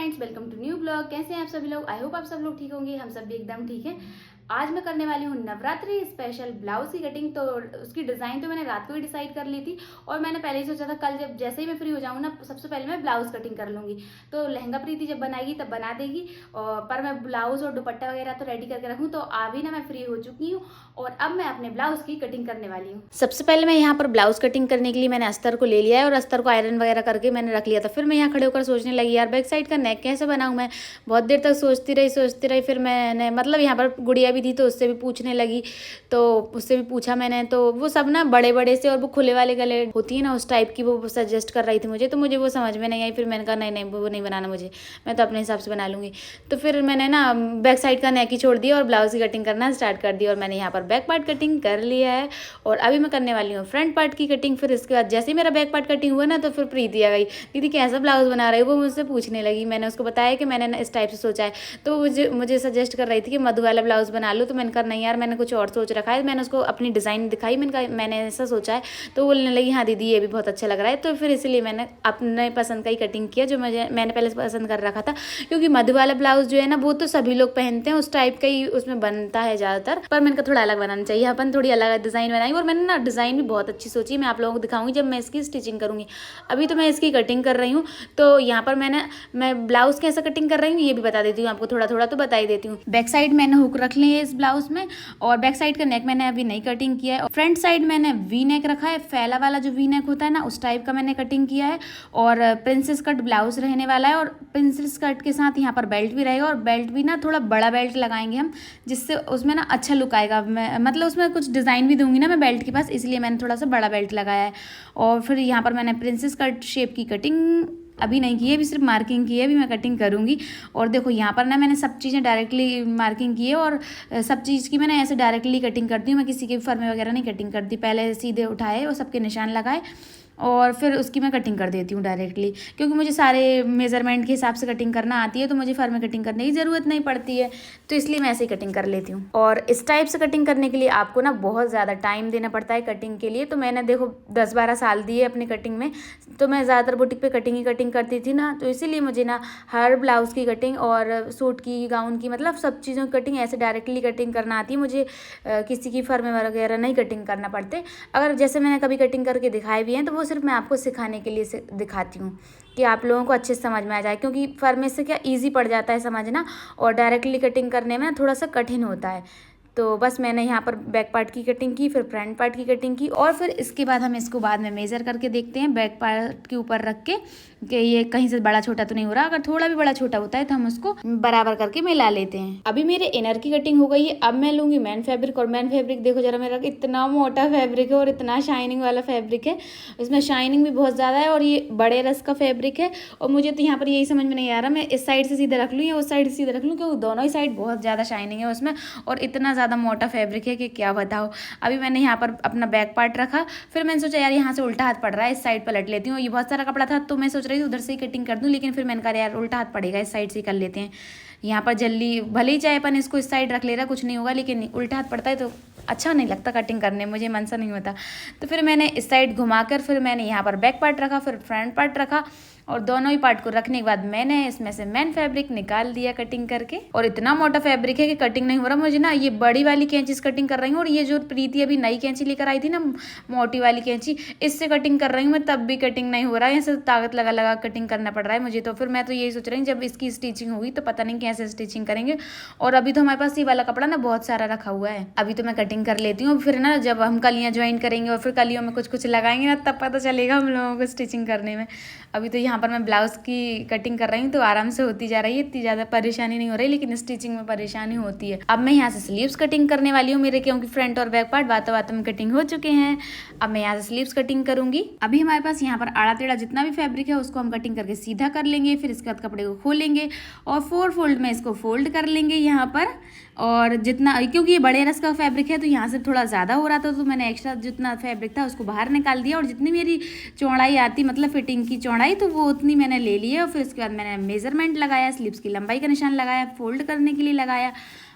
Friends, welcome to new blog. कैसे हैं आप सभी लोग? आई होप आप सब लोग ठीक होंगे। हम सब भी एकदम ठीक है। आज मैं करने वाली हूँ नवरात्रि स्पेशल ब्लाउज की कटिंग। तो उसकी डिजाइन तो मैंने रात को ही डिसाइड कर ली थी और मैंने पहले ही सोचा था कल जब जैसे ही मैं फ्री हो जाऊँ ना, सबसे पहले मैं ब्लाउज कटिंग कर लूंगी। तो लहंगा प्रीति जब बनाएगी तब बना देगी। पर मैं ब्लाउज और दुपट्टा वगैरह तो रेडी करके रखूँ। तो अभी ना मैं फ्री हो चुकी हूँ और अब मैं अपने ब्लाउज की कटिंग करने वाली हूँ। सबसे पहले मैं यहाँ पर ब्लाउज कटिंग करने के लिए मैंने अस्तर को ले लिया है और अस्तर को आयरन वगैरह करके मैंने रख लिया था। फिर मैं यहाँ खड़े होकर सोचने लगी, यार बैक साइड का नेक कैसे बनाऊँ। मैं बहुत देर तक सोचती रही। फिर मैंने मतलब यहाँ पर गुड़िया भी थी तो उससे भी पूछने लगी। तो उससे भी पूछा मैंने, तो वो सब ना बड़े बड़े से और वो खुले वाले गले होती है ना उस टाइप की, वो सजेस्ट कर रही थी मुझे। तो मुझे वो समझ में नहीं आई। फिर मैंने कहा नहीं वो नहीं बनाना मुझे, मैं तो अपने हिसाब से बना लूँगी। तो फिर मैंने ना बैक साइड का नेक ही छोड़ दिया और ब्लाउज की कटिंग करना स्टार्ट कर दी। और मैंने यहाँ पर बैक पार्ट कटिंग कर लिया है और अभी मैं करने वाली हूँ फ्रंट पार्ट की कटिंग। फिर इसके बाद जैसे ही मेरा बैक पार्ट कटिंग हुआ ना, तो फिर प्रीति आ गई, दीदी कैसा ब्लाउज बना रही हो, वो मुझसे पूछने लगी। मैंने उसको बताया कि मैंने इस टाइप से सोचा है। तो मुझे सजेस्ट कर रही थी कि मधु वाला ब्लाउज बना लो। तो मैंने कहा नहीं यार, मैंने कुछ और सोच रखा है। मैंने उसको अपनी डिज़ाइन दिखाई, मैंने कहा मैंने ऐसा सोचा है। तो बोलने लगी हाँ दीदी ये भी बहुत अच्छा लग रहा है। तो फिर इसलिए मैंने अपने पसंद का ही कटिंग किया जो मैंने पहले पसंद कर रखा था। क्योंकि मधु वाला ब्लाउज जो है ना, वो तो सभी लोग पहनते हैं, उस टाइप का ही उसमें बनता है ज़्यादातर। पर मैंने कहा थोड़ा अलग बनाना चाहिए, अपन थोड़ी अलग डिज़ाइन बनाई। और मैंने ना डिज़ाइन भी बहुत अच्छी सोची, मैं आप लोगों को दिखाऊंगी जब मैं इसकी स्टिचिंग करूँगी। अभी तो मैं इसकी कटिंग कर रही हूँ। तो यहाँ पर मैं ब्लाउज कैसा कटिंग कर रही हूँ ये भी बता देती हूँ आपको, थोड़ा थोड़ा तो बता ही देती हूँ। बैक साइड मैंने हुक रख ली है इस ब्लाउज में और बैक साइड का नेक मैंने अभी नहीं कटिंग किया है। फ्रंट साइड मैंने वी नेक रखा है, फैला वाला जो वी नेक होता है ना, उस टाइप का मैंने कटिंग किया है। और प्रिंसेस कट ब्लाउज रहने वाला है और प्रिंसेस कट के साथ यहाँ पर बेल्ट भी रहेगा। और बेल्ट भी ना थोड़ा बड़ा बेल्ट लगाएंगे हम, जिससे उसमें ना अच्छा लुक आएगा। मतलब उसमें कुछ डिज़ाइन भी दूंगी ना मैं बेल्ट के पास, इसलिए मैंने थोड़ा सा बड़ा बेल्ट लगाया है। और फिर यहाँ पर मैंने प्रिंसेस कट शेप की कटिंग अभी नहीं की है, अभी सिर्फ मार्किंग की है, अभी मैं कटिंग करूँगी। और देखो यहाँ पर ना मैंने सब चीज़ें डायरेक्टली मार्किंग की है और सब चीज़ की मैंने ऐसे डायरेक्टली कटिंग करती हूँ। मैं किसी के फर्मे वगैरह नहीं कटिंग करती, पहले सीधे उठाए और सबके निशान लगाए और फिर उसकी मैं कटिंग कर देती हूँ डायरेक्टली। क्योंकि मुझे सारे मेज़रमेंट के हिसाब से कटिंग करना आती है, तो मुझे फर में कटिंग करने की ज़रूरत नहीं पड़ती है। तो इसलिए मैं ऐसे ही कटिंग कर लेती हूँ। और इस टाइप से कटिंग करने के लिए आपको ना बहुत ज़्यादा टाइम देना पड़ता है कटिंग के लिए। तो मैंने देखो 10-12 साल दिए अपनी कटिंग में। तो मैं ज़्यादातर बुटीक पे कटिंग करती थी ना, तो इसीलिए मुझे ना हर ब्लाउज़ की कटिंग और सूट की, गाउन की, मतलब सब चीज़ों की कटिंग ऐसे डायरेक्टली कटिंग करना आती है मुझे। किसी की फर्मे वगैरह नहीं कटिंग करना पड़ते। अगर जैसे मैंने कभी कटिंग करके दिखाए भी हैं तो वो सिर्फ मैं आपको सिखाने के लिए दिखाती हूँ कि आप लोगों को अच्छे से समझ में आ जाए। क्योंकि फर्मे से क्या ईजी पड़ जाता है समझना, और डायरेक्टली कटिंग करने में थोड़ा सा कठिन होता है। तो बस मैंने यहाँ पर बैक पार्ट की कटिंग की, फिर फ्रंट पार्ट की कटिंग की। और फिर इसके बाद हम इसको बाद में मेज़र करके देखते हैं बैक पार्ट के ऊपर रख के कि ये कहीं से बड़ा छोटा तो नहीं हो रहा। अगर थोड़ा भी बड़ा छोटा होता है तो हम उसको बराबर करके मिला लेते हैं। अभी मेरे इनर की कटिंग हो गई है। अब मैं लूँगी मैन फैब्रिक। और मैन फैब्रिक देखो जरा मेरा, इतना मोटा फैब्रिक है और इतना शाइनिंग वाला फैब्रिक है। इसमें शाइनिंग भी बहुत ज़्यादा है और ये बड़े रस का फैब्रिक है। और मुझे तो यहाँ पर यही समझ में नहीं आ रहा मैं इस साइड से सीधे रख लूँ या उस साइड से सीधे रख लूँ, क्योंकि दोनों ही साइड बहुत ज़्यादा शाइनिंग है उसमें और इतना ज़्यादा मोटा फैब्रिक है कि क्या बताओ। अभी मैंने यहाँ पर अपना बैक पार्ट रखा, फिर मैंने सोचा यार यहाँ से उल्टा हाथ पड़ रहा है, इस साइड पलट लेती हूँ। ये बहुत सारा कपड़ा था तो मैं सोच रही थी उधर से ही कटिंग कर दूँ, लेकिन फिर मैंने कहा यार उल्टा हाथ पड़ेगा, इस साइड से ही कर लेते हैं। यहाँ पर जल्दी भले ही चाहे अपन इसको इस साइड रख ले रहा, कुछ नहीं होगा, लेकिन उल्टा हाथ पड़ता है तो अच्छा नहीं लगता कटिंग करने, मुझे मन सा नहीं होता। तो फिर मैंने इस साइड घुमाकर फिर मैंने यहाँ पर बैक पार्ट रखा, फिर फ्रंट पार्ट रखा। और दोनों ही पार्ट को रखने के बाद मैंने इसमें से मैन फैब्रिक निकाल दिया कटिंग करके। और इतना मोटा फैब्रिक है कि कटिंग नहीं हो रहा मुझे ना। ये बड़ी वाली कैंची से कटिंग कर रही हूँ और ये जो प्रीति अभी नई कैंची लेकर आई थी ना, मोटी वाली कैंची, इससे कटिंग कर रही हूँ मैं, तब भी कटिंग नहीं हो रहा है। ऐसे ताकत लगा लगा कटिंग करना पड़ रहा है मुझे। तो फिर मैं तो यही सोच रही हूँ जब इसकी स्टिचिंग होगी तो पता नहीं कैसे स्टिचिंग करेंगे। और अभी तो हमारे पास ये वाला कपड़ा ना बहुत सारा रखा हुआ है। अभी तो मैं कटिंग कर लेती हूँ, फिर ना जब हम कलियाँ ज्वाइन करेंगे और फिर कलियों में कुछ कुछ लगाएंगे ना, तब पता चलेगा हम लोगों को स्टिचिंग करने में। अभी तो यहाँ पर मैं ब्लाउज़ की कटिंग कर रही हूँ तो आराम से होती जा रही है, इतनी ज़्यादा परेशानी नहीं हो रही, लेकिन स्टिचिंग में परेशानी होती है। अब मैं यहाँ से स्लीव्स कटिंग करने वाली हूँ मेरे, क्योंकि फ्रंट और बैक पार्ट बातों में कटिंग हो चुके हैं। अब मैं यहाँ से स्लीव्स कटिंग करूँगी। अभी हमारे पास यहाँ पर आड़ा टेढ़ा जितना भी फैब्रिक है उसको हम कटिंग करके सीधा कर लेंगे। फिर इसके बाद कपड़े को खोलेंगे और 4 फोल्ड में इसको फोल्ड कर लेंगे यहाँ पर। और जितना, क्योंकि ये बड़े रस का फैब्रिक है तो यहाँ से थोड़ा ज़्यादा हो रहा था, तो मैंने एक्स्ट्रा जितना फैब्रिक था उसको बाहर निकाल दिया। और जितनी मेरी चौड़ाई आती, मतलब फिटिंग की चौड़ाई, तो वो वो उतनी मैंने ले ली है। और फिर उसके बाद मैंने मेजरमेंट लगाया, स्लीव्स की लंबाई का निशान लगाया, फोल्ड करने के लिए लगाया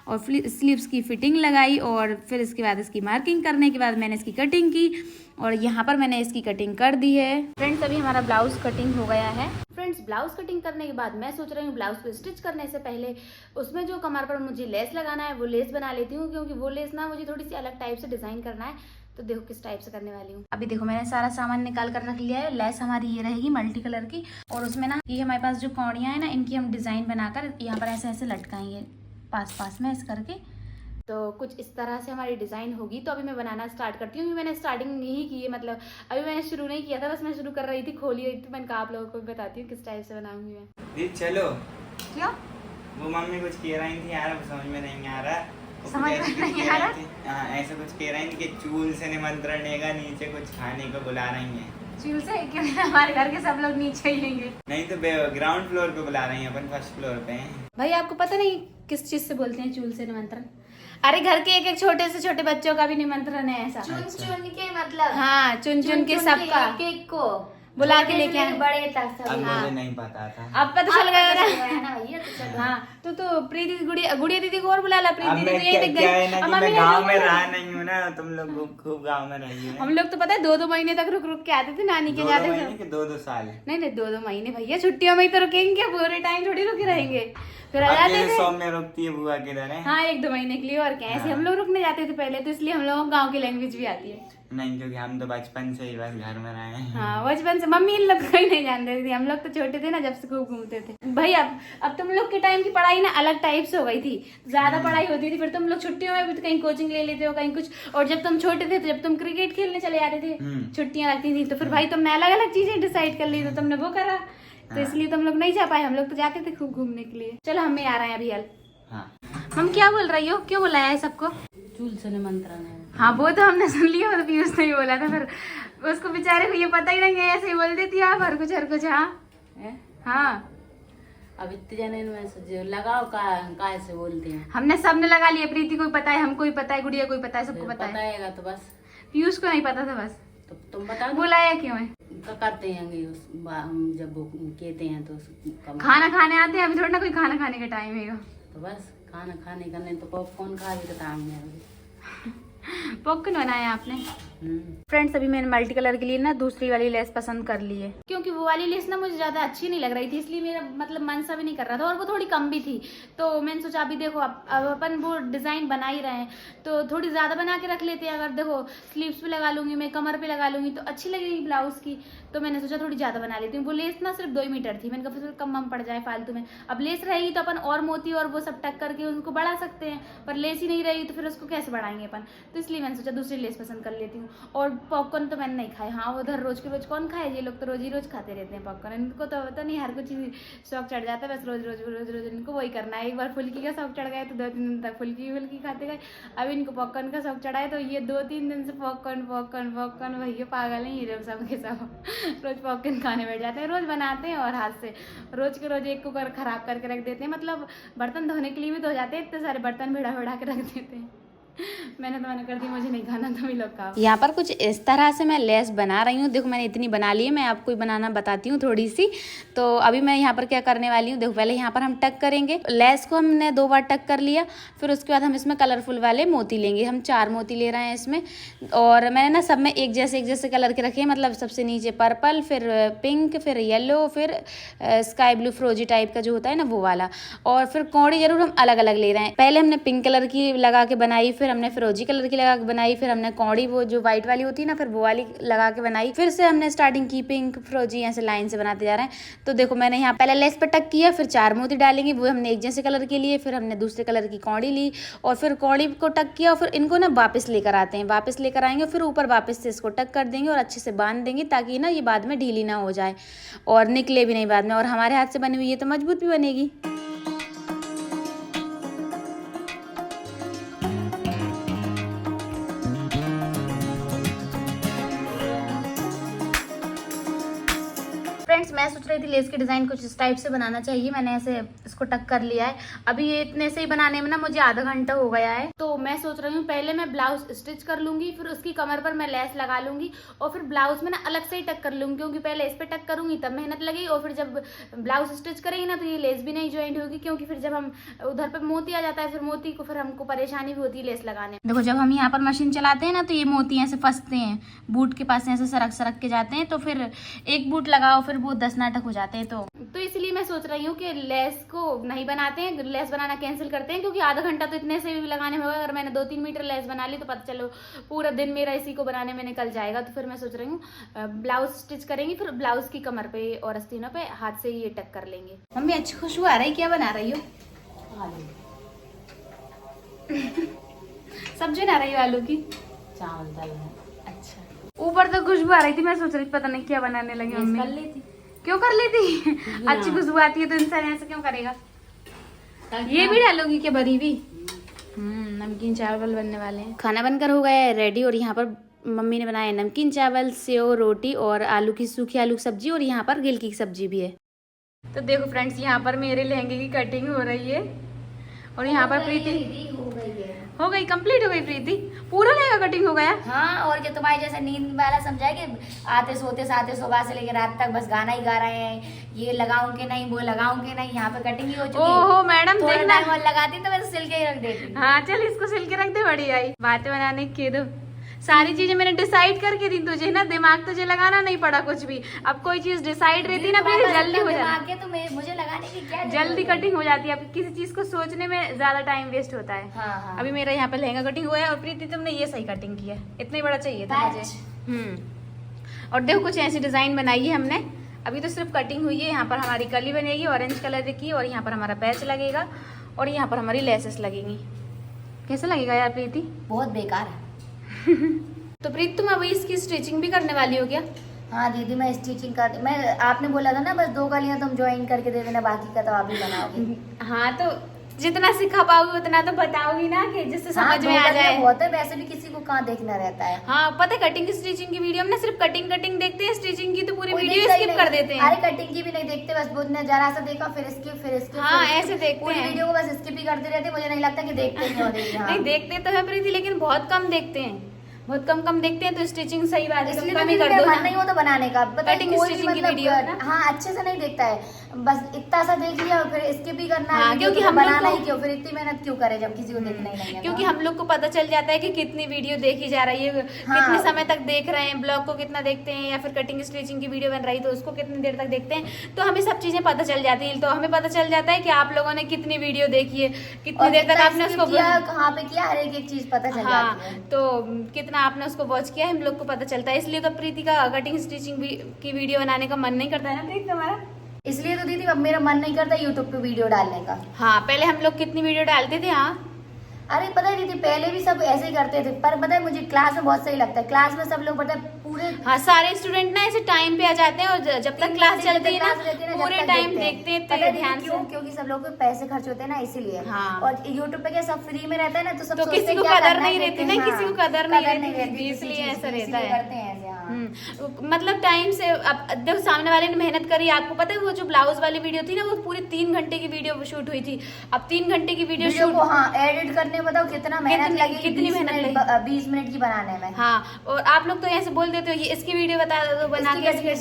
और स्लीव्स की फिटिंग लगाई। और फिर इसके बाद इसकी मार्किंग करने के बाद मैंने इसकी कटिंग की और यहाँ पर मैंने इसकी कटिंग कर दी है। फ्रेंड्स अभी हमारा ब्लाउज कटिंग हो गया है। फ्रेंड्स ब्लाउज कटिंग करने के बाद मैं सोच रही हूँ ब्लाउज को स्टिच करने से पहले उसमें जो कमर पर मुझे लेस लगाना है वो लेस बना लेती हूँ, क्योंकि वो लेस ना मुझे थोड़ी सी अलग टाइप से डिजाइन करना है। तो देखो किस टाइप से करने वाली हूँ। अभी देखो मैंने सारा सामान निकाल कर रख लिया है। लेस हमारी ये रहेगी मल्टी कलर की और उसमें ना ये हमारे पास जो कौड़ियाँ हैं ना इनकी हम डिजाइन बनाकर यहाँ पर ऐसे ऐसे लटकाएंगे पास में ऐसे करके। तो कुछ इस तरह से हमारी डिज़ाइन होगी। तो अभी मैं बनाना स्टार्ट करती हूँ। मैंने स्टार्टिंग नहीं की है, मतलब अभी मैंने शुरू नहीं किया था, बस मैं शुरू कर रही थी, खोली रही थी। मैंने कहा आप लोगों को भी बताती हूँ किस टाइप से बनाऊंगी मैं। चलो क्या वो मम्मी कुछ कह रही थी यार, समझ में नहीं आ रहा। समझ में नहीं आ रहा। ऐसा कुछ कह रही थी कि चूल से निमंत्रण लेगा, नीचे कुछ खाने को बुला रही है। चूल से क्यों? हमारे घर के सब लोग नीचे ही लेंगे। नहीं तो ग्राउंड फ्लोर पे बुला रही है, अपन फर्स्ट फ्लोर पे हैं। भाई आपको पता नहीं किस चीज से बोलते हैं चूल से निमंत्रण? अरे घर के एक एक छोटे से छोटे बच्चों का भी निमंत्रण है ऐसा। चुन चुन के मतलब हाँ, चुन चुन के सबका एक को बुला के लेके आए। बड़े तक सब। अब हाँ। मुझे नहीं पता था। अब पता चल गया ना। ना भैया तो चलो। हाँ तो प्रीति गुड़िया दीदी को और बुला ला। अब प्रीति मैं दीदी यही दिख क्या है गई। ना कि मैं गांव में रहा नहीं हूँ ना, तुम लोग खूब गांव में रही है। हम लोग तो पता है 2-2 महीने तक रुक रुक के आते थे नानी के, जाते थे। 2-2 साल नहीं 2-2 महीने भैया, छुट्टियों में ही तो रुकेंगे क्या? पूरे टाइम थोड़ी रुके रहेंगे, फिर आ अब जाते ये थे। सौम्य रुकती है बुआ के घर है। हाँ 1-2 महीने के लिए और क्या। ऐसे हम लोग रुकने जाते थे पहले, तो इसलिए हम लोगों को गाँव की लैंग्वेज भी आती है। नहीं क्योंकि हम तो बचपन से ही बस घर में रहे हैं। हाँ बचपन से मम्मी इन लोग को ही नहीं जानते थे। हम लोग तो छोटे थे ना जब से खूब घूमते थे। भाई अब तुम लोग के टाइम की पढ़ाई ना अलग टाइप से हो गई थी, ज्यादा पढ़ाई होती थी। फिर तुम लोग छुट्टियों में भी तो कहीं कोचिंग ले लेते हो, कहीं कुछ। और जब तुम छोटे थे तो जब तुम क्रिकेट खेलने चले जाते थे, छुट्टियां लगती थी, तो फिर भाई तुमने अलग अलग चीजें डिसाइड कर ली, तो तुमने वो करा। तो इसलिए तुम लोग नहीं जा पाए। हम लोग तो जाते थे खूब घूमने के लिए। चलो हम आ रहे हैं अभी। हम क्या बोल रही हो? क्यों बुलाया है सबको? चूल से निमंत्रण है। हाँ वो तो हमने सुन लिया, वो तो पीयूष ने भी बोला था। फिर उसको बेचारे को ये पता ही नहीं है, ऐसे ही बोल देती आप हर कुछ। हाँ अब इतने जने में से लगाओ का से बोलते हैं। हमने सबने लगा लिया। प्रीति को भी पता है, हमको भी पता है, गुड़िया को भी पता है, सबको पता है। बताएगा तो बस, पीयूष को नहीं पता था बस। तो तुम बताओ बुलाया क्यों है? क्या करते हैं जब वो कहते हैं तो खाना खाने आते हैं। अभी थोड़ा ना कोई खाना खाने का टाइम है। तो बस खाना खाने का नहीं तो पॉपकॉर्न खा भी तो टाइम है। पॉपकॉर्न बनाया आपने? फ्रेंड्स अभी मैंने मल्टी कलर के लिए ना दूसरी वाली लेस पसंद कर ली है, क्योंकि वो वाली लेस ना मुझे ज्यादा अच्छी नहीं लग रही थी, इसलिए मेरा मतलब मन सा भी नहीं कर रहा था। और वो थोड़ी कम भी थी, तो मैंने सोचा अभी देखो अब अपन वो डिजाइन बना ही रहे हैं तो थोड़ी ज्यादा बना के रख लेते हैं। अगर देखो स्लीव्स पे लगा लूंगी मैं, कमर पे लगा लूंगी तो अच्छी लगेगी ब्लाउज की। तो मैंने सोचा थोड़ी ज्यादा बना लेती हूँ। वो लेस ना सिर्फ 2 मीटर थी। मैंने कहा फिर कम पड़ जाए फालतू में। अब लेस रहेगी तो अपन और मोती और वो सब टक करके उनको बढ़ा सकते हैं, पर लेस ही नहीं रहेगी तो फिर उसको कैसे बढ़ाएंगे अपन। तो इसलिए मैंने सोचा दूसरी लेस पसंद कर लेती हूँ। और पॉपकॉर्न तो मैंने नहीं खाए। हाँ उधर रोज के रोज कौन खाए? ये लोग तो रोज ही रोज खाते रहते हैं पॉपकॉर्न। इनको तो पता नहीं, हर कुछ शौक चढ़ जाता है, बस रोज इनको वही करना है। एक बार फुल्की का शौक चढ़ गया तो 2-3 दिन तक फुल्की खाते गए। अब इनको पॉपकॉर्न का शौक चढ़ा है तो ये 2-3 दिन से पॉपकॉर्न भैया पागल है ये सब के सब। रोज पॉपकॉर्न खाने बैठ जाते हैं, रोज बनाते हैं और हाथ से रोज के रोज एक कुकर खराब करके रख देते हैं। मतलब बर्तन धोने के लिए भी धो जाते हैं, इतने सारे बर्तन भिड़ा के रख देते हैं। मैंने तो मना कर दी, मुझे नहीं खाना, तो भी लोग खाओ। यहाँ पर कुछ इस तरह से मैं लेस बना रही हूँ। देखो मैंने इतनी बना ली है, मैं आपको बनाना बताती हूँ थोड़ी सी। तो अभी मैं यहाँ पर क्या करने वाली हूँ, देखो पहले यहाँ पर हम टक करेंगे। लेस को हमने 2 बार टक कर लिया, फिर उसके बाद हम इसमें कलरफुल वाले मोती लेंगे। हम 4 मोती ले रहे हैं इसमें। और मैंने ना सब में एक जैसे कलर के रखे हैं, मतलब सबसे नीचे पर्पल, फिर पिंक, फिर येलो, फिर स्काई ब्लू फ्रोजी टाइप का जो होता है ना वो वाला। और फिर कौड़ी जरूर हम अलग अलग ले रहे हैं। पहले हमने पिंक कलर की लगा के बनाई, फिर हमने फिरोजी कलर की लगा के बनाई, फिर हमने कौड़ी वो जो व्हाइट वाली होती है ना, फिर वो वाली लगा के बनाई। फिर से हमने स्टार्टिंग की पिंक फिरोजी, ऐसे लाइन से बनाते जा रहे हैं। तो देखो मैंने यहाँ पहले लेस पे टक किया, फिर 4 मोती डालेंगे, वो हमने एक जैसे कलर के लिए। फिर हमने दूसरे कलर की कौड़ी ली और फिर कौड़ी को टक किया और फिर इनको ना वापस लेकर आते हैं। वापस लेकर आएंगे, फिर ऊपर वापस से इसको टक कर देंगे और अच्छे से बांध देंगे, ताकि ना ये बाद में ढीली ना हो जाए और निकले भी नहीं बाद में। और हमारे हाथ से बनी हुई है तो मजबूत भी बनेगी। फ्रेंड्स मैं सोच सोच रही थी लेस की डिजाइन कुछ इस टाइप से बनाना चाहिए। मैंने ऐसे इसको टक कर लिया है। अभी ये इतने से ही बनाने में ना मुझे आधा घंटा हो गया है। तो मैं सोच रही हूँ पहले मैं ब्लाउज स्टिच कर लूंगी, फिर उसकी कमर पर मैं लेस लगा लूंगी और फिर ब्लाउज में ना अलग से ही टक कर लूंगी, क्योंकि पहले इस पे टक करूंगी तब मेहनत लगेगी और फिर जब ब्लाउज स्टिच करेंगे ना तो ये लेस भी नहीं ज्वाइंट होगी, क्योंकि फिर जब हम उधर पे मोती आ जाता है फिर मोती को फिर हमको परेशानी भी होती है लेस लगाने। देखो जब हम यहाँ पर मशीन चलाते हैं ना तो ये मोती ऐसे फंसते हैं, बूट के पास ऐसे सरक सरक के जाते हैं, तो फिर एक बूट लगाओ फिर वो 10 नाटक हो जाते हैं। तो इसलिए मैं सोच रही हूँ कि लेस को नहीं बनाते हैं, लेस बनाना कैंसिल करते हैं, क्योंकि आधा घंटा तो इतने से भी लगाने में होगा। अगर मैंने 2-3 मीटर लेस बना ली तो पता चलो पूरा दिन मेरा इसी को बनाने में निकल जाएगा। तो फिर मैं सोच रही हूँ ब्लाउज स्टिच करेंगी, फिर ब्लाउज की कमर पे और आस्तीनों पे हाथ से ये टक कर लेंगे। मम्मी अच्छी खुशबू आ रही, क्या बना रही हो? सब्जी बना रही हो आलू की? चावल दाल है। अच्छा, ऊपर तो खुशबू आ रही थी, मैं सोच रही पता नहीं क्या बनाने लगी मम्मी। कर ली थी। क्यों कर ली थी? अच्छी खुशबू आती है तो इंसान ऐसे क्यों करेगा? ये भी डालोगी क्या भरी हुई? नमकीन चावल बनने वाले हैं। खाना बनकर हो गया है रेडी और यहाँ पर मम्मी ने बनाया नमकीन चावल, सेव, रोटी और आलू की सूखी आलू की सब्जी और यहाँ पर गिलकी की सब्जी भी है। तो देखो फ्रेंड्स यहाँ पर मेरे लहंगे की कटिंग हो रही है और यहाँ पर प्रीति हो गई, कंप्लीट हो गई। प्रीति पूरा लहंगा कटिंग हो गया। हाँ, और क्या तुम्हारे जैसा नींद वाला समझा कि आते सोते साते सुबह से लेकर रात तक बस गाना ही गा रहे हैं, ये लगाऊं कि नहीं वो लगाऊं कि नहीं। यहाँ पे कटिंग ही हो चुकी है। ओहो मैडम थोड़ा देखना। टाइम और लगाती तो मैं तो सिल के ही रख देती। हाँ चल इसको सिल के रख दे, बड़ी आई बातें बनाने के दो। सारी चीजें मैंने डिसाइड करके दी तुझे ना, दिमाग तुझे लगाना नहीं पड़ा कुछ भी। अब कोई चीज डिसाइड रहती ना फिर जल्दी हो जाती है, तो मुझे लगाने की क्या जल्दी कटिंग हो जाती है। अब किसी चीज को सोचने में ज्यादा टाइम वेस्ट होता है। हाँ। अभी मेरा यहाँ पे लहंगा कटिंग हुआ है और प्रीति तुमने ये सही कटिंग की है, इतना ही बड़ा चाहिए था मुझे। और देखो कुछ ऐसी डिजाइन बनाई है हमने। अभी तो सिर्फ कटिंग हुई है। यहाँ पर हमारी कली बनेगी ऑरेंज कलर की और यहाँ पर हमारा पैच लगेगा और यहाँ पर हमारी लेसेस लगेंगी। कैसा लगेगा यार प्रीति? बहुत बेकार है। तो प्रीति तुम अभी इसकी स्टिचिंग भी करने वाली हो क्या? हाँ दीदी मैं स्टिचिंग कर, मैं आपने बोला था ना बस 2 कलियां तुम ज्वाइन करके दे देना, बाकी का तो आप ही बनाओगे। हाँ तो जितना सिखा पाओगी उतना तो बताओगी ना, कि जिससे समझ में आ जाए। बहुत है, वैसे भी किसी को कहाँ देखना रहता है। हाँ पता है कटिंग स्टिचिंग की वीडियो में ना सिर्फ कटिंग देखते हैं, स्टिचिंग की तो पूरी वीडियो स्किप कर देते हैं। अरे कटिंग की भी नहीं देखते, बस वो जरा सा देखा फिर स्किप हाँ ऐसे देखते पूरी हैं। वीडियो को बस स्किप ही करते रहते। मुझे नहीं लगता कि देखते नहीं होते। नहीं देखते तो है प्रीति, लेकिन बहुत कम देखते हैं, बहुत कम देखते हैं। तो स्टिचिंग सही बात है, इसलिए कम ही कर दो मन नहीं होता बनाने का। कटिंग स्टिचिंग की वीडियो ना। हाँ अच्छे से नहीं देखता है, बस इतना सा देख लिया और फिर स्किप भी करना हाँ, है। क्योंकि हम बनाना लोग ही क्यों, फिर इतनी मेहनत क्यों करे जब किसी को देखना ही नहीं है। क्योंकि हम लोग को पता चल जाता है कि कितनी वीडियो देखी जा रही है, कितने समय तक देख रहे हैं, ब्लॉग को कितना देखते हैं, या फिर कटिंग स्टिचिंग की वीडियो बन रही तो उसको कितनी देर तक देखते हैं। तो हमें सब चीजें पता चल जाती हैं। तो हमें पता चल जाता है कि आप लोगों ने कितनी वीडियो देखी है, कितनी देर तक आपने उसको कहाँ पे किया, हर एक चीज पता चल जाती है। तो कितना आपने उसको वॉच किया हम लोग को पता चलता है। इसलिए तो प्रीति का कटिंग स्टिचिंग की वीडियो बनाने का मन नहीं करता है ना प्रीति तुम्हारा? इसलिए तो दीदी अब मेरा मन नहीं करता यूट्यूब पे वीडियो डालने का। हाँ पहले हम लोग कितनी वीडियो डालते थे। हाँ अरे पता है दीदी पहले भी सब ऐसे ही करते थे, पर पता है मुझे क्लास में बहुत सही लगता है। क्लास में सब लोग पता है पूरे हाँ सारे स्टूडेंट ना ऐसे टाइम पे आ जाते हैं और जब तक क्लास चलती है ना पूरे टाइम देखते हैं ध्यान से। क्योंकि सब लोग के पैसे खर्च होते हैं ना इसीलिए। हाँ। और यूट्यूब पे क्या सब फ्री में रहता है ना, तो सब तो सोचते किसी को क्या कदर करना नहीं है, रहती ना, हाँ, किसी को कदर नहीं रहती, रहती, इसलिए ऐसा इसीलिए रहता है। करते हैं ऐसे, हाँ। मतलब टाइम से। अब देखो सामने वाले ने मेहनत करी, आपको पता है वो जो ब्लाउज वाली वीडियो थी ना वो पूरी 3 घंटे की वीडियो शूट हुई थी। अब 3 घंटे की वीडियो शूट को हाँ एडिट करने में बताओ कितना मेहनत लगी, कितनी मेहनत लगी 20 मिनट की बनाने में। हाँ और आप लोग तो ऐसे बोल देते हो ये इसकी वीडियो बता दो, बना के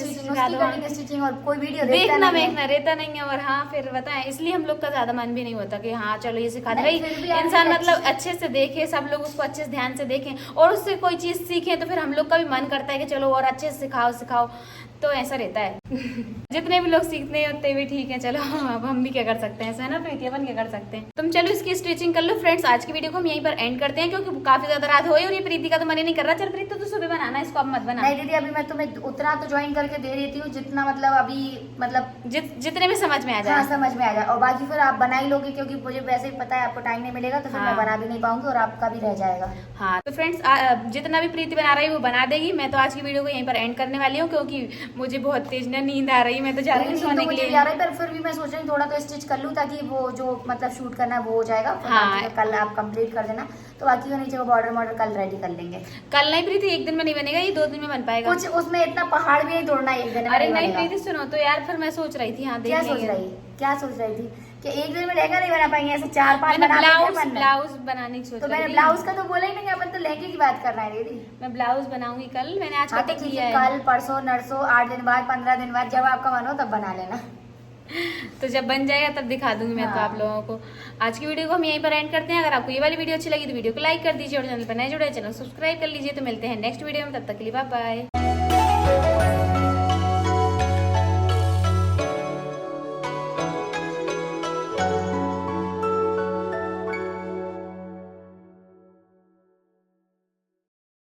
स्टिचिंग और कोई वीडियो देखना रहता नहीं है। और हाँ फिर बताएं, इसलिए हम लोग का ज्यादा मन भी नहीं होता कि हाँ चलो ये सिखा दे भाई। इंसान मतलब अच्छे से देखे, सब लोग उसको अच्छे से ध्यान से देखें और उससे कोई चीज सीखें, तो फिर हम लोग का भी मन करता है कि चलो और अच्छे से सिखाओ। तो ऐसा रहता है। जितने भी लोग सीखते हैं उतने भी ठीक है। चलो अब हम भी क्या कर सकते हैं, ऐसा है ना प्रीति, अपन क्या कर सकते हैं। तुम चलो इसकी स्टिचिंग कर लो। फ्रेंड्स आज की वीडियो को हम यहीं पर एंड करते हैं, क्योंकि काफी ज्यादा रात हो गई और ये प्रीति का तो मन ही नहीं कर रहा। चल प्रीति तो सुबह बनाना, इसको अब मत बना। नहीं दीदी अभी मैं तुम्हें उतना तो ज्वाइन करके दे देती हूँ जितना मतलब अभी मतलब जितने में समझ में आ जाए। हाँ समझ में आ जाए, और बाकी फिर आप बना ही लोगे, क्योंकि मुझे वैसे ही पता है आपको टाइम नहीं मिलेगा, तो फिर मैं बना भी नहीं पाऊंगी और आपका भी रह जाएगा। हाँ तो फ्रेंड्स जितना भी प्रीति बना रही है वो बना देगी। मैं तो आज की वीडियो को यहीं पर एंड करने वाली हूँ, क्योंकि मुझे बहुत तेज नींद आ रही है। मैं तो जा रही हूँ नींद सोने तो के मुझे लिए। भी आ रहा है, पर फिर भी मैं सोच रही हूँ थोड़ा तो स्टिच कर लूँ ताकि वो जो मतलब शूट करना है वो हो जाएगा। फिर हाँ। बाकी का कल आप कंप्लीट कर देना, तो बाकी का नीचे का बॉर्डर कल रेडी कर लेंगे। कल नहीं प्रीति, एक दिन में नहीं बनेगा, ये 2 दिन में बन पाएगा। कुछ उसमें इतना पहाड़ भी नहीं तोड़ना एक दिन में अरे नहीं बनेगा। प्रीति सुनो तो यार, फिर मैं सोच रही थी हाँ क्या देख सोच लेंगे। रही कि एक दिन में लहंगा नहीं बना पाएंगे, ऐसे 4-5 मैंने बना देंगे ब्लाउज बनना। ब्लाउज बनाने की सोच तो रही मैंने थी। ब्लाउज का तो बोला ही नहीं, अपन तो लहंगे की बात कर रहे हैं दीदी। मैं ब्लाउज बनाऊंगी कल, मैंने आज हाँ तो कटिंग ठीक किया है, है। कल परसों नरसों 8 दिन बाद 15 दिन बाद जब आपका मन हो तब बना लेना। तो जब बन जाएगा तब दिखा दूंगी मैं तो हाँ। आप लोगों को। आज की वीडियो को हम यहीं पर एंड करते हैं। अगर आपको ये वाली वीडियो अच्छी लगी तो वीडियो को लाइक कर दीजिए और चैनल पर नए जुड़े चैनल सब्सक्राइब कर लीजिए। तो मिलते हैं नेक्स्ट वीडियो में, तब तक के लिए बाय बाय।